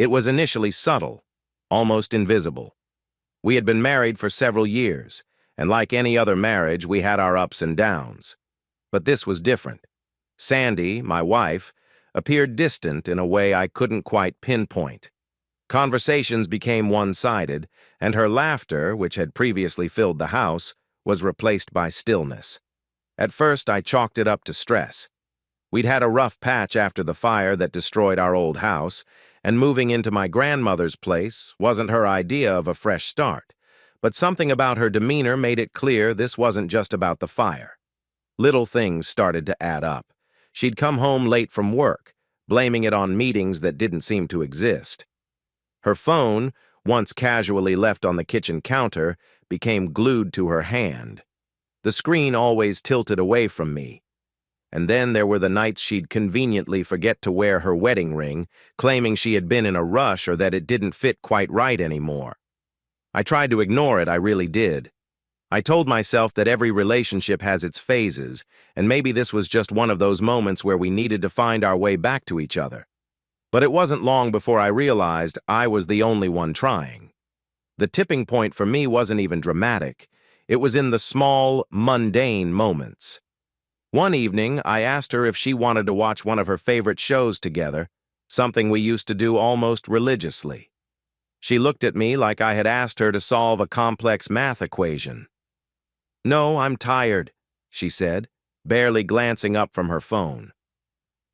It was initially subtle, almost invisible. We had been married for several years, and like any other marriage, we had our ups and downs. But this was different. Sandy, my wife, appeared distant in a way I couldn't quite pinpoint. Conversations became one-sided, and her laughter, which had previously filled the house, was replaced by stillness. At first, I chalked it up to stress. We'd had a rough patch after the fire that destroyed our old house, and moving into my grandmother's place wasn't her idea of a fresh start. But something about her demeanor made it clear this wasn't just about the fire. Little things started to add up. She'd come home late from work, blaming it on meetings that didn't seem to exist. Her phone, once casually left on the kitchen counter, became glued to her hand. The screen always tilted away from me. And then there were the nights she'd conveniently forget to wear her wedding ring, claiming she had been in a rush or that it didn't fit quite right anymore. I tried to ignore it, I really did. I told myself that every relationship has its phases, and maybe this was just one of those moments where we needed to find our way back to each other. But it wasn't long before I realized I was the only one trying. The tipping point for me wasn't even dramatic. It was in the small, mundane moments. One evening, I asked her if she wanted to watch one of her favorite shows together, something we used to do almost religiously. She looked at me like I had asked her to solve a complex math equation. "No, I'm tired," she said, barely glancing up from her phone.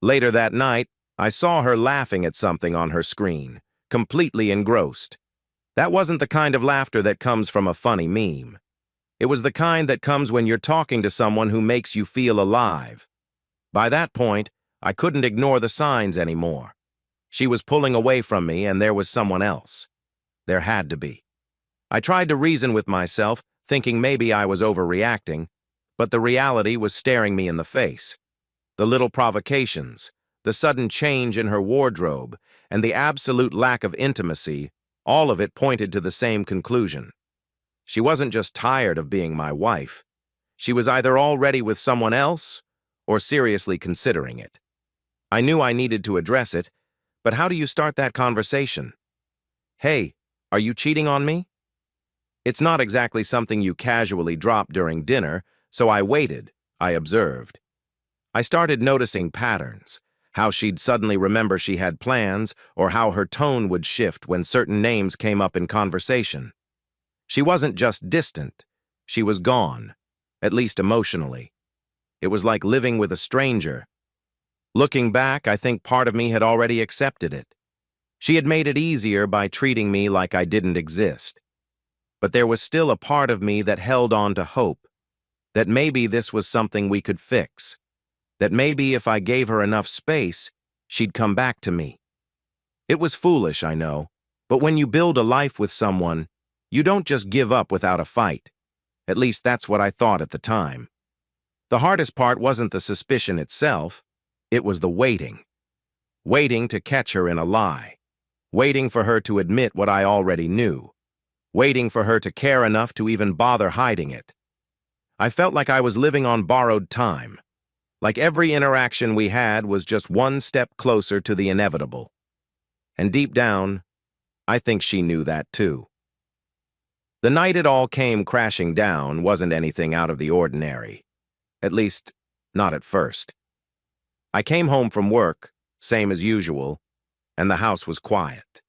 Later that night, I saw her laughing at something on her screen, completely engrossed. That wasn't the kind of laughter that comes from a funny meme. It was the kind that comes when you're talking to someone who makes you feel alive. By that point, I couldn't ignore the signs anymore. She was pulling away from me, and there was someone else. There had to be. I tried to reason with myself, thinking maybe I was overreacting, but the reality was staring me in the face. The little provocations, the sudden change in her wardrobe, and the absolute lack of intimacy, all of it pointed to the same conclusion. She wasn't just tired of being my wife. She was either already with someone else or seriously considering it. I knew I needed to address it, but how do you start that conversation? "Hey, are you cheating on me?" It's not exactly something you casually drop during dinner, so I waited, I observed. I started noticing patterns, how she'd suddenly remember she had plans, or how her tone would shift when certain names came up in conversation. She wasn't just distant, she was gone, at least emotionally. It was like living with a stranger. Looking back, I think part of me had already accepted it. She had made it easier by treating me like I didn't exist. But there was still a part of me that held on to hope, that maybe this was something we could fix, that maybe if I gave her enough space, she'd come back to me. It was foolish, I know, but when you build a life with someone, you don't just give up without a fight. At least that's what I thought at the time. The hardest part wasn't the suspicion itself, it was the waiting. Waiting to catch her in a lie. Waiting for her to admit what I already knew. Waiting for her to care enough to even bother hiding it. I felt like I was living on borrowed time. Like every interaction we had was just one step closer to the inevitable. And deep down, I think she knew that too. The night it all came crashing down wasn't anything out of the ordinary. At least, not at first. I came home from work, same as usual, and the house was quiet.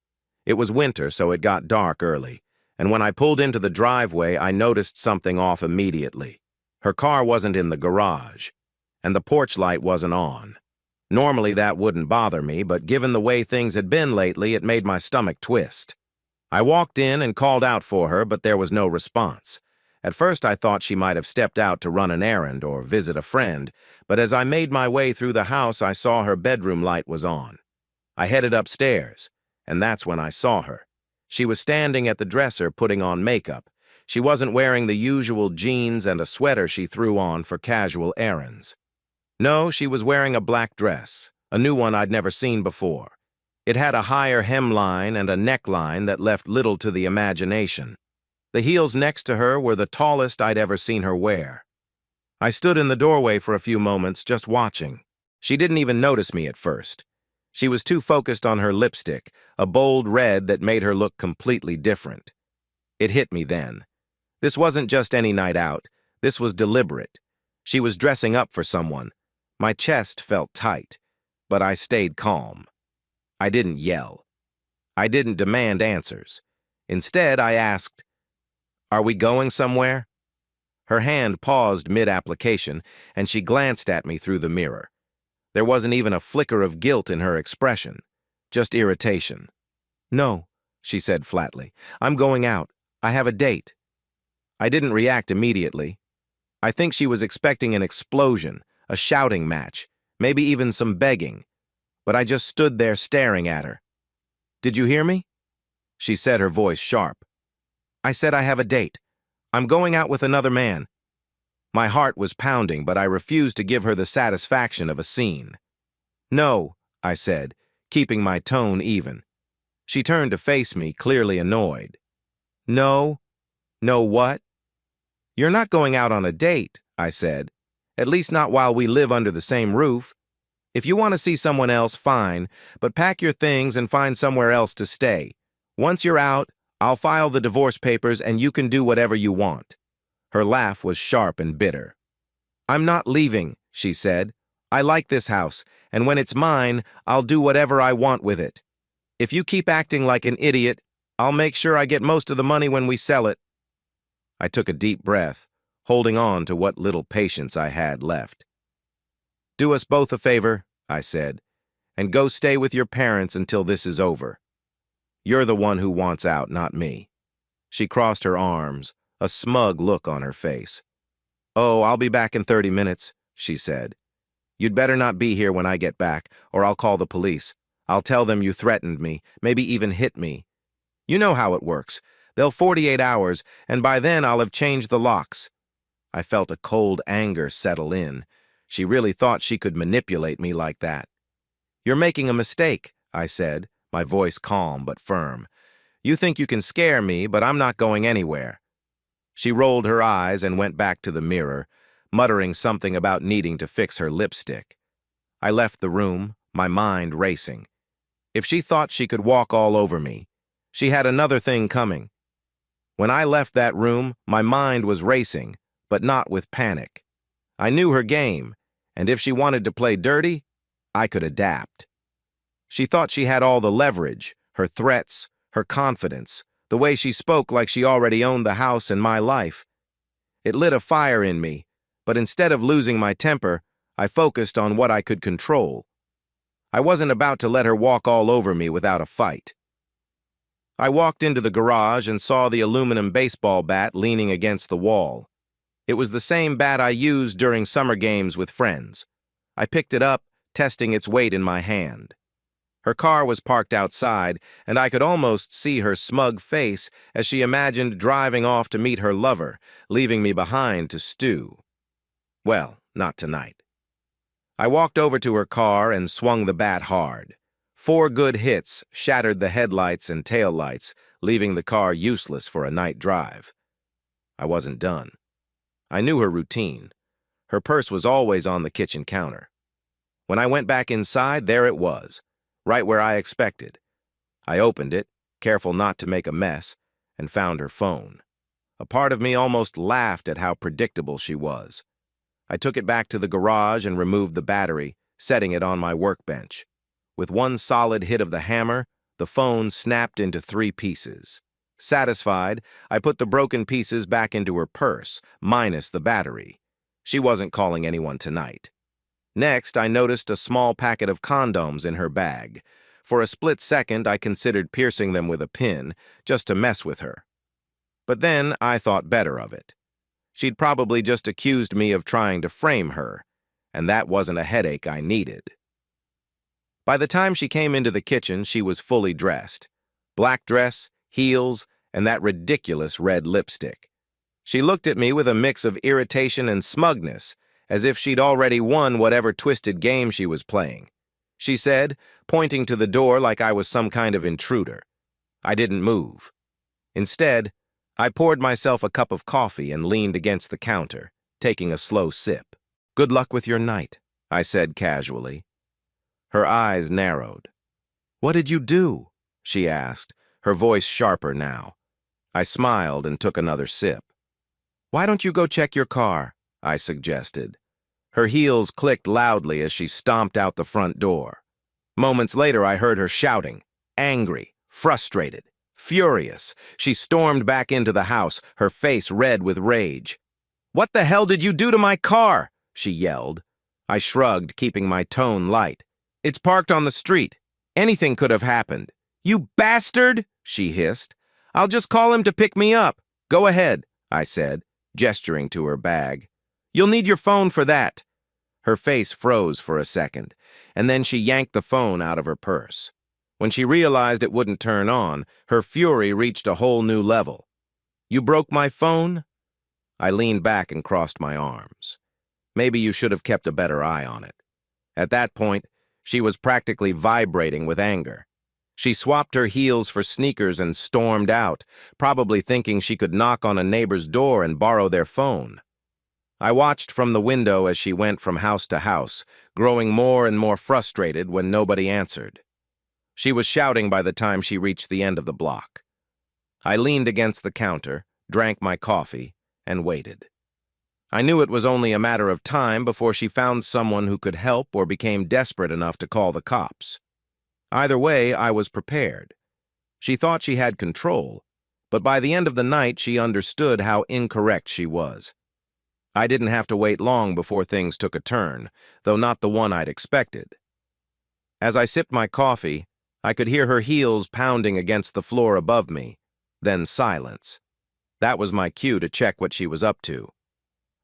It was winter, so it got dark early, and when I pulled into the driveway, I noticed something off immediately. Her car wasn't in the garage, and the porch light wasn't on. Normally that wouldn't bother me, but given the way things had been lately, it made my stomach twist. I walked in and called out for her, but there was no response. At first I thought she might have stepped out to run an errand or visit a friend, but as I made my way through the house, I saw her bedroom light was on. I headed upstairs, and that's when I saw her. She was standing at the dresser putting on makeup. She wasn't wearing the usual jeans and a sweater she threw on for casual errands. No, she was wearing a black dress, a new one I'd never seen before. It had a higher hemline and a neckline that left little to the imagination. The heels next to her were the tallest I'd ever seen her wear. I stood in the doorway for a few moments just watching. She didn't even notice me at first. She was too focused on her lipstick, a bold red that made her look completely different. It hit me then. This wasn't just any night out. This was deliberate. She was dressing up for someone. My chest felt tight, but I stayed calm. I didn't yell. I didn't demand answers. Instead, I asked, "Are we going somewhere?" Her hand paused mid-application, and she glanced at me through the mirror. There wasn't even a flicker of guilt in her expression, just irritation. "No," she said flatly. "I'm going out. I have a date." I didn't react immediately. I think she was expecting an explosion, a shouting match, maybe even some begging, but I just stood there staring at her. "Did you hear me?" She said, her voice sharp. "I said I have a date. I'm going out with another man." My heart was pounding, but I refused to give her the satisfaction of a scene. "No," I said, keeping my tone even. She turned to face me, clearly annoyed. "No? No what?" "You're not going out on a date," I said. "At least not while we live under the same roof. If you want to see someone else, fine, but pack your things and find somewhere else to stay. Once you're out, I'll file the divorce papers and you can do whatever you want." Her laugh was sharp and bitter. "I'm not leaving," she said. "I like this house, and when it's mine, I'll do whatever I want with it. If you keep acting like an idiot, I'll make sure I get most of the money when we sell it." I took a deep breath, holding on to what little patience I had left. "Do us both a favor," I said, "and go stay with your parents until this is over. You're the one who wants out, not me." She crossed her arms, a smug look on her face. "Oh, I'll be back in 30 minutes, she said. "You'd better not be here when I get back, or I'll call the police. I'll tell them you threatened me, maybe even hit me. You know how it works. They'll 48 hours, and by then I'll have changed the locks." I felt a cold anger settle in. She really thought she could manipulate me like that. "You're making a mistake," I said, my voice calm but firm. "You think you can scare me, but I'm not going anywhere." She rolled her eyes and went back to the mirror, muttering something about needing to fix her lipstick. I left the room, my mind racing. If she thought she could walk all over me, she had another thing coming. When I left that room, my mind was racing, but not with panic. I knew her game, and if she wanted to play dirty, I could adapt. She thought she had all the leverage, her threats, her confidence, the way she spoke like she already owned the house and my life. It lit a fire in me, but instead of losing my temper, I focused on what I could control. I wasn't about to let her walk all over me without a fight. I walked into the garage and saw the aluminum baseball bat leaning against the wall. It was the same bat I used during summer games with friends. I picked it up, testing its weight in my hand. Her car was parked outside, and I could almost see her smug face as she imagined driving off to meet her lover, leaving me behind to stew. Well, not tonight. I walked over to her car and swung the bat hard. 4 good hits shattered the headlights and taillights, leaving the car useless for a night drive. I wasn't done. I knew her routine. Her purse was always on the kitchen counter. When I went back inside, there it was, right where I expected. I opened it, careful not to make a mess, and found her phone. A part of me almost laughed at how predictable she was. I took it back to the garage and removed the battery, setting it on my workbench. With one solid hit of the hammer, the phone snapped into 3 pieces. Satisfied, I put the broken pieces back into her purse, minus the battery. She wasn't calling anyone tonight. Next, I noticed a small packet of condoms in her bag. For a split second, I considered piercing them with a pin, just to mess with her. But then I thought better of it. She'd probably just accused me of trying to frame her, and that wasn't a headache I needed. By the time she came into the kitchen, she was fully dressed. Black dress, heels, and that ridiculous red lipstick. She looked at me with a mix of irritation and smugness, as if she'd already won whatever twisted game she was playing. She said, pointing to the door like I was some kind of intruder. I didn't move. Instead, I poured myself a cup of coffee and leaned against the counter, taking a slow sip. "Good luck with your night," I said casually. Her eyes narrowed. "What did you do?" she asked, her voice sharper now. I smiled and took another sip. "Why don't you go check your car?" I suggested. Her heels clicked loudly as she stomped out the front door. Moments later, I heard her shouting, angry, frustrated, furious. She stormed back into the house, her face red with rage. "What the hell did you do to my car?" she yelled. I shrugged, keeping my tone light. "It's parked on the street. Anything could have happened." "You bastard!" she hissed. "I'll just call him to pick me up." "Go ahead," I said, gesturing to her bag. "You'll need your phone for that." Her face froze for a second, and then she yanked the phone out of her purse. When she realized it wouldn't turn on, her fury reached a whole new level. "You broke my phone?" I leaned back and crossed my arms. Maybe you should have kept a better eye on it. At that point, she was practically vibrating with anger. She swapped her heels for sneakers and stormed out, probably thinking she could knock on a neighbor's door and borrow their phone. I watched from the window as she went from house to house, growing more and more frustrated when nobody answered. She was shouting by the time she reached the end of the block. I leaned against the counter, drank my coffee, and waited. I knew it was only a matter of time before she found someone who could help or became desperate enough to call the cops. Either way, I was prepared. She thought she had control, but by the end of the night she understood how incorrect she was. I didn't have to wait long before things took a turn, though not the one I'd expected. As I sipped my coffee, I could hear her heels pounding against the floor above me, then silence. That was my cue to check what she was up to.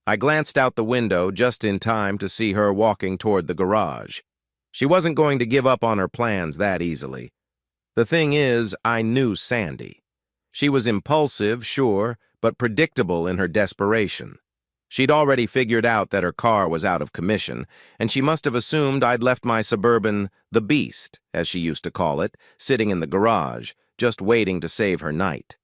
I glanced out the window just in time to see her walking toward the garage. She wasn't going to give up on her plans that easily. The thing is, I knew Sandy. She was impulsive, sure, but predictable in her desperation. She'd already figured out that her car was out of commission, and she must have assumed I'd left my Suburban, the Beast, as she used to call it, sitting in the garage, just waiting to save her night.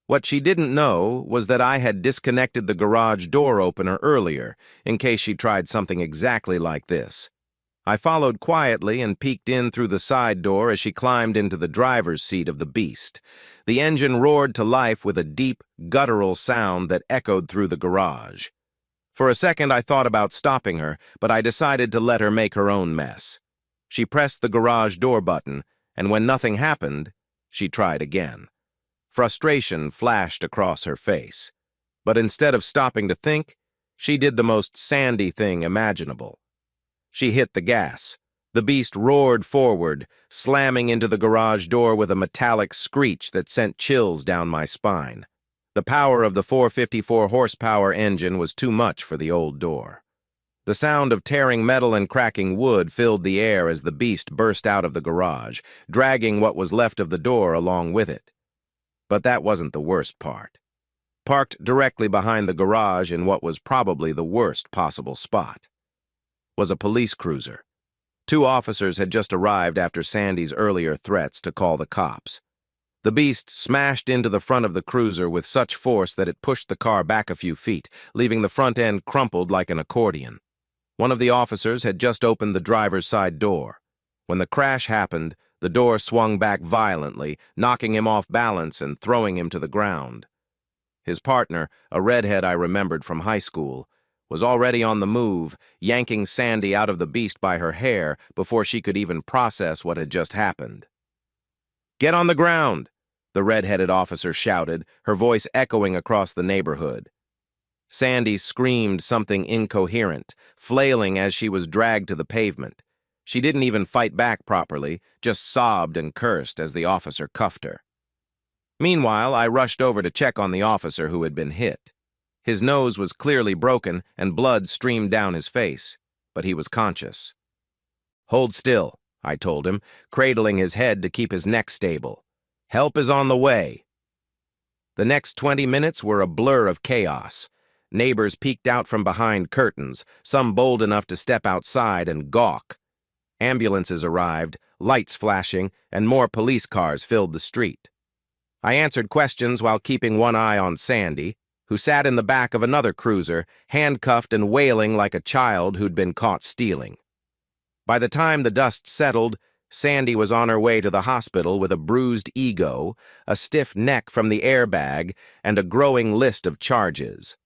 What she didn't know was that I had disconnected the garage door opener earlier, in case she tried something exactly like this. I followed quietly and peeked in through the side door as she climbed into the driver's seat of the Beast. The engine roared to life with a deep, guttural sound that echoed through the garage. For a second, I thought about stopping her, but I decided to let her make her own mess. She pressed the garage door button, and when nothing happened, she tried again. Frustration flashed across her face. But instead of stopping to think, she did the most Sandy thing imaginable. She hit the gas. The Beast roared forward, slamming into the garage door with a metallic screech that sent chills down my spine. The power of the 454 horsepower engine was too much for the old door. The sound of tearing metal and cracking wood filled the air as the Beast burst out of the garage, dragging what was left of the door along with it. But that wasn't the worst part. Parked directly behind the garage in what was probably the worst possible spot was a police cruiser. 2 officers had just arrived after Sandy's earlier threats to call the cops. The Beast smashed into the front of the cruiser with such force that it pushed the car back a few feet, leaving the front end crumpled like an accordion. One of the officers had just opened the driver's side door. When the crash happened, the door swung back violently, knocking him off balance and throwing him to the ground. His partner, a redhead I remembered from high school, was already on the move, yanking Sandy out of the Beast by her hair before she could even process what had just happened. "Get on the ground!" the red-headed officer shouted, her voice echoing across the neighborhood. Sandy screamed something incoherent, flailing as she was dragged to the pavement. She didn't even fight back properly, just sobbed and cursed as the officer cuffed her. Meanwhile, I rushed over to check on the officer who had been hit. His nose was clearly broken and blood streamed down his face, but he was conscious. "Hold still," I told him, cradling his head to keep his neck stable. "Help is on the way." The next 20 minutes were a blur of chaos. Neighbors peeked out from behind curtains, some bold enough to step outside and gawk. Ambulances arrived, lights flashing, and more police cars filled the street. I answered questions while keeping one eye on Sandy, who sat in the back of another cruiser, handcuffed and wailing like a child who'd been caught stealing. By the time the dust settled, Sandy was on her way to the hospital with a bruised ego, a stiff neck from the airbag, and a growing list of charges: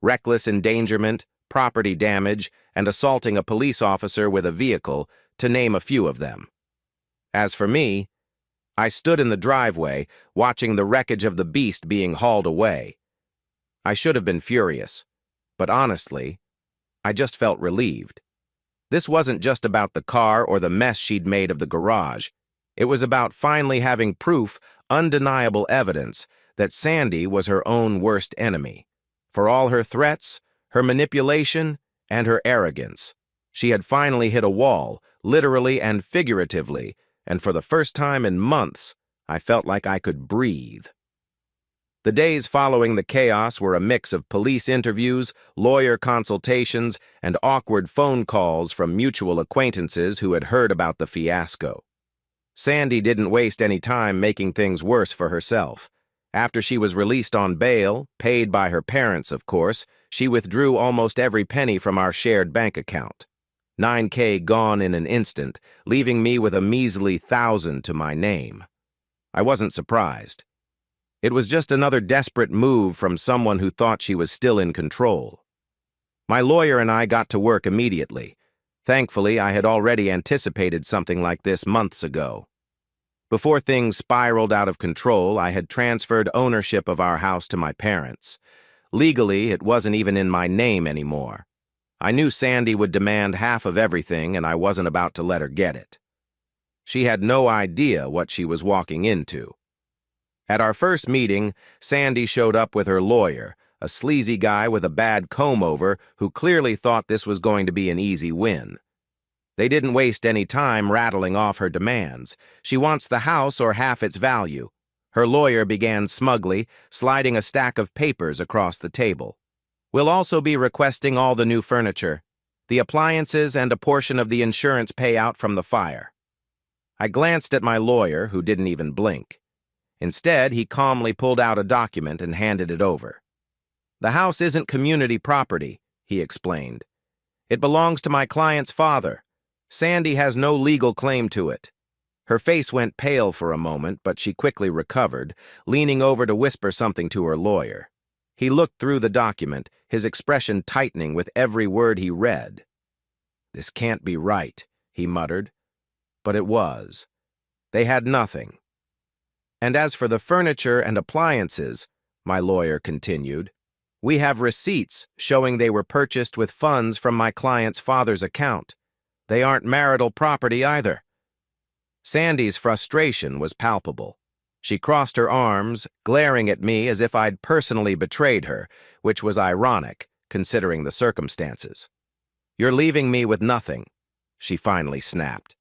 reckless endangerment, property damage, and assaulting a police officer with a vehicle, to name a few of them. As for me, I stood in the driveway, watching the wreckage of the beast being hauled away. I should have been furious, but honestly, I just felt relieved. This wasn't just about the car or the mess she'd made of the garage. It was about finally having proof, undeniable evidence, that Sandy was her own worst enemy. For all her threats, her manipulation, and her arrogance, she had finally hit a wall, literally and figuratively, and for the first time in months, I felt like I could breathe. The days following the chaos were a mix of police interviews, lawyer consultations, and awkward phone calls from mutual acquaintances who had heard about the fiasco. Sandy didn't waste any time making things worse for herself. After she was released on bail, paid by her parents, of course, she withdrew almost every penny from our shared bank account. $9K gone in an instant, leaving me with a measly $1,000 to my name. I wasn't surprised. It was just another desperate move from someone who thought she was still in control. My lawyer and I got to work immediately. Thankfully, I had already anticipated something like this months ago. Before things spiraled out of control, I had transferred ownership of our house to my parents. Legally, it wasn't even in my name anymore. I knew Sandy would demand half of everything, and I wasn't about to let her get it. She had no idea what she was walking into. At our first meeting, Sandy showed up with her lawyer, a sleazy guy with a bad comb-over who clearly thought this was going to be an easy win. They didn't waste any time rattling off her demands. She wants the house or half its value. Her lawyer began smugly, sliding a stack of papers across the table. We'll also be requesting all the new furniture, the appliances, and a portion of the insurance payout from the fire. I glanced at my lawyer, who didn't even blink. Instead, he calmly pulled out a document and handed it over. "The house isn't community property," he explained. "It belongs to my client's father. Sandy has no legal claim to it." Her face went pale for a moment, but she quickly recovered, leaning over to whisper something to her lawyer. He looked through the document, his expression tightening with every word he read. "This can't be right," he muttered. But it was. They had nothing. "And as for the furniture and appliances," my lawyer continued, "we have receipts showing they were purchased with funds from my client's father's account. They aren't marital property either." Sandy's frustration was palpable. She crossed her arms, glaring at me as if I'd personally betrayed her, which was ironic, considering the circumstances. "You're leaving me with nothing," she finally snapped.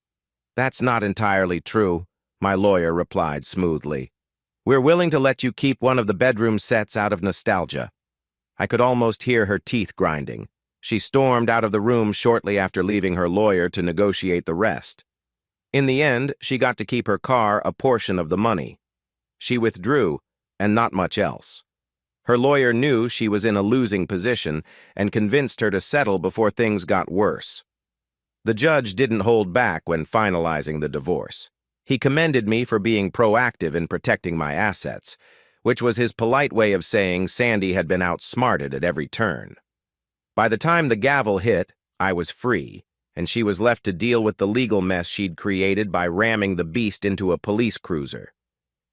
"That's not entirely true," my lawyer replied smoothly. "We're willing to let you keep one of the bedroom sets out of nostalgia." I could almost hear her teeth grinding. She stormed out of the room shortly after leaving her lawyer to negotiate the rest. In the end, she got to keep her car, a portion of the money. She withdrew, and not much else. Her lawyer knew she was in a losing position and convinced her to settle before things got worse. The judge didn't hold back when finalizing the divorce. He commended me for being proactive in protecting my assets, which was his polite way of saying Sandy had been outsmarted at every turn. By the time the gavel hit, I was free, and she was left to deal with the legal mess she'd created by ramming the beast into a police cruiser.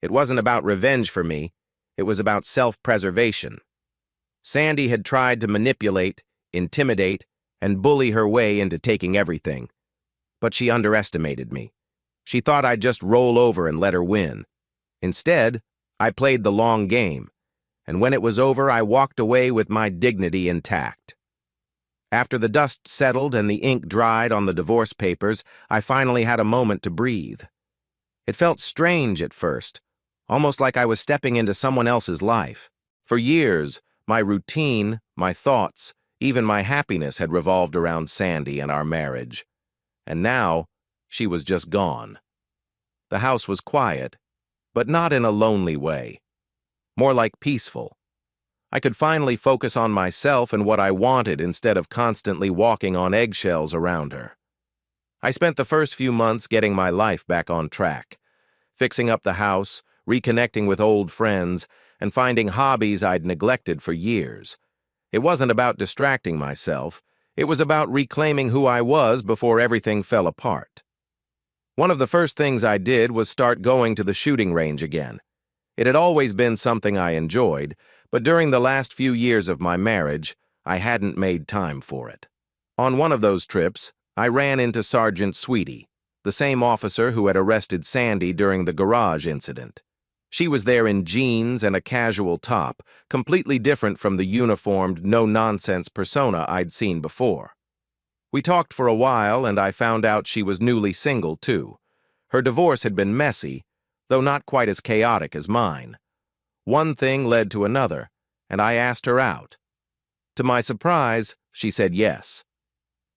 It wasn't about revenge for me, it was about self-preservation. Sandy had tried to manipulate, intimidate, and bully her way into taking everything. But she underestimated me. She thought I'd just roll over and let her win. Instead, I played the long game, and when it was over, I walked away with my dignity intact. After the dust settled and the ink dried on the divorce papers, I finally had a moment to breathe. It felt strange at first, almost like I was stepping into someone else's life. For years, my routine, my thoughts, even my happiness had revolved around Sandy and our marriage. And now, she was just gone. The house was quiet, but not in a lonely way. More like peaceful. I could finally focus on myself and what I wanted instead of constantly walking on eggshells around her. I spent the first few months getting my life back on track, fixing up the house, reconnecting with old friends, and finding hobbies I'd neglected for years. It wasn't about distracting myself. It was about reclaiming who I was before everything fell apart. One of the first things I did was start going to the shooting range again. It had always been something I enjoyed, but during the last few years of my marriage, I hadn't made time for it. On one of those trips, I ran into Sergeant Sweetie, the same officer who had arrested Sandy during the garage incident. She was there in jeans and a casual top, completely different from the uniformed, no-nonsense persona I'd seen before. We talked for a while, and I found out she was newly single, too. Her divorce had been messy, though not quite as chaotic as mine. One thing led to another, and I asked her out. To my surprise, she said yes.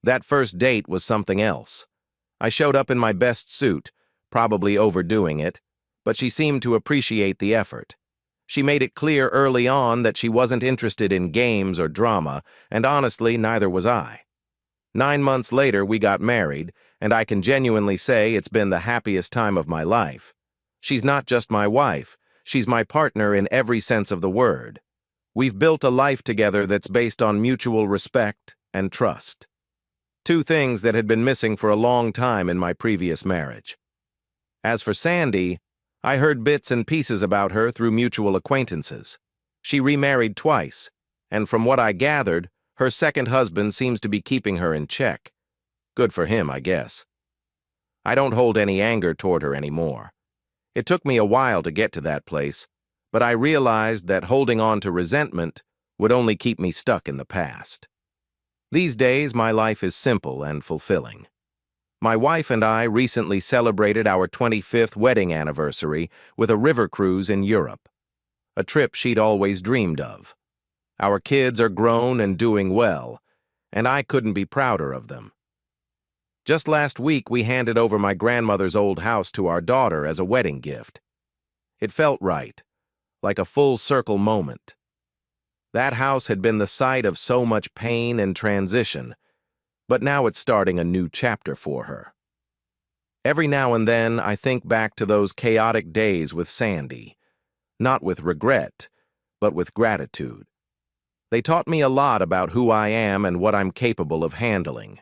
That first date was something else. I showed up in my best suit, probably overdoing it, but she seemed to appreciate the effort. She made it clear early on that she wasn't interested in games or drama, and honestly, neither was I. 9 months later, we got married, and I can genuinely say it's been the happiest time of my life. She's not just my wife, she's my partner in every sense of the word. We've built a life together that's based on mutual respect and trust. Two things that had been missing for a long time in my previous marriage. As for Sandy, I heard bits and pieces about her through mutual acquaintances. She remarried twice, and from what I gathered, her second husband seems to be keeping her in check. Good for him, I guess. I don't hold any anger toward her anymore. It took me a while to get to that place, but I realized that holding on to resentment would only keep me stuck in the past. These days, my life is simple and fulfilling. My wife and I recently celebrated our 25th wedding anniversary with a river cruise in Europe, a trip she'd always dreamed of. Our kids are grown and doing well, and I couldn't be prouder of them. Just last week, we handed over my grandmother's old house to our daughter as a wedding gift. It felt right, like a full-circle moment. That house had been the site of so much pain and transition, but now it's starting a new chapter for her. Every now and then, I think back to those chaotic days with Sandy, not with regret, but with gratitude. They taught me a lot about who I am and what I'm capable of handling.